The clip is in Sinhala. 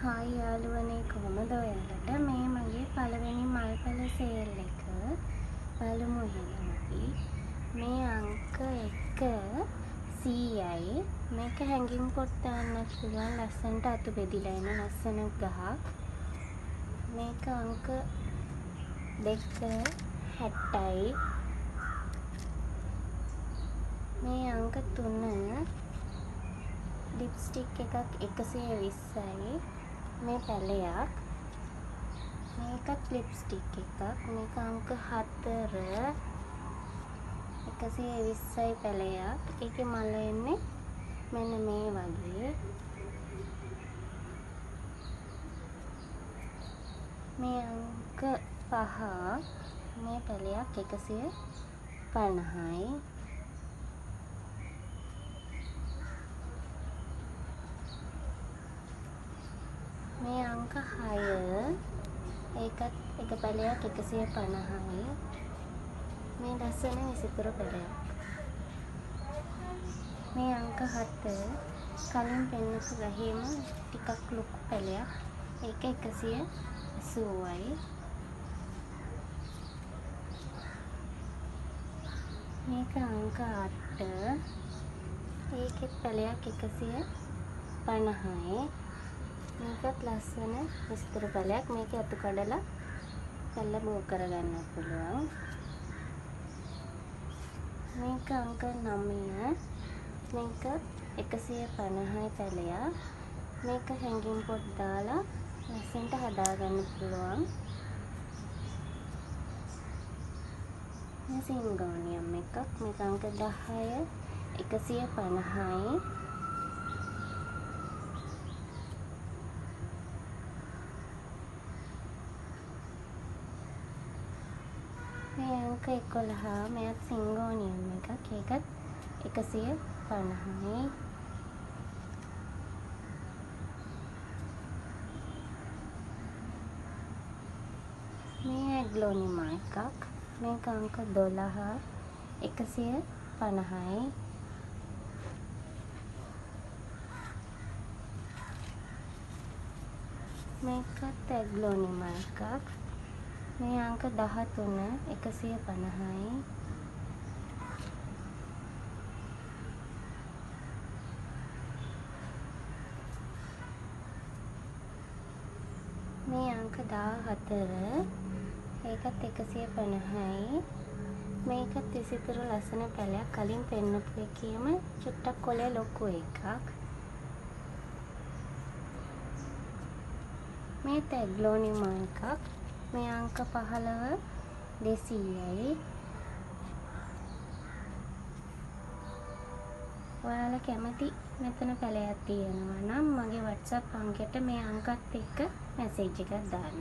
හායි යාළුවනේ කොහමද ඔයාලට මේ මගේ පළවෙනි මල්පැල සේල් එක බලමු එහෙනම් අපි මේ අංක 1 100යි මේක හැංගින් පොත් දාන්නත් පුළුවන් ලස්සනට අතු බෙදිලා එන ලස්සන ගහක් මේක අංක 2 60යි මේ අංක 3 ලිප්ස්ටික් එකක් 120යි මේ පැලයක් මේකත් ලිප්ස්ටික් එකක් මේක අංක 4 120යි පැලයක් ඒකේ මල එන්නේ මෙන්න මේ වගේ මේ අංක 5 මේ පැලයක් 150යි මේ අංක 6 ඒකත් එක පැලයක් 150යි මේ ලස්සන විසිතුරු පැලයක් මේ අංක 7 කලින් පෙන්නපු ගහේම ටිකක් ලොකු පැලයක් ඒක 180යි මේක අංක 8 ඒකෙත් පැලයක් 150යි මේකත් ලස්සන විස්තර පැලයක් මේකේ අතු කඩලා පැල බෝ කරගන්න පුළුවන් මේක අංක 9 මේක 150යි පැලයක් මේක හැංගින් පොත් දාලා ලස්සනට හදාගන්න පුළුවන් මේ සිංගෝනියම් එකක් මේක අංක 10 150යි මේ අංක 11 මෙයත් සිංගෝනියම් එකක් ඒකත් 150යි මේ ඇග්ලෝනිමා එකක් මේක අංක 12 150යි මේකත් ඇග්ලෝනිමා එකක් මේ අංක 13 150යි මේ අංක 14 ඒකත් 150යි මේකත් විසිතුරු ලස්සන පැලයක් කලින් පෙන්නපු එකේම චුට්ටක් කොලේ ලොකු එකක් මේ ඇග්ලෝනිමා එකක් මේ අංක 15 200යි ඔයාලා කැමති මෙතන පැලයක් තියෙනවා නම් මගේ WhatsApp අංකයට මේ අංකත් එක්ක මැසේජ් එකක් දාන්න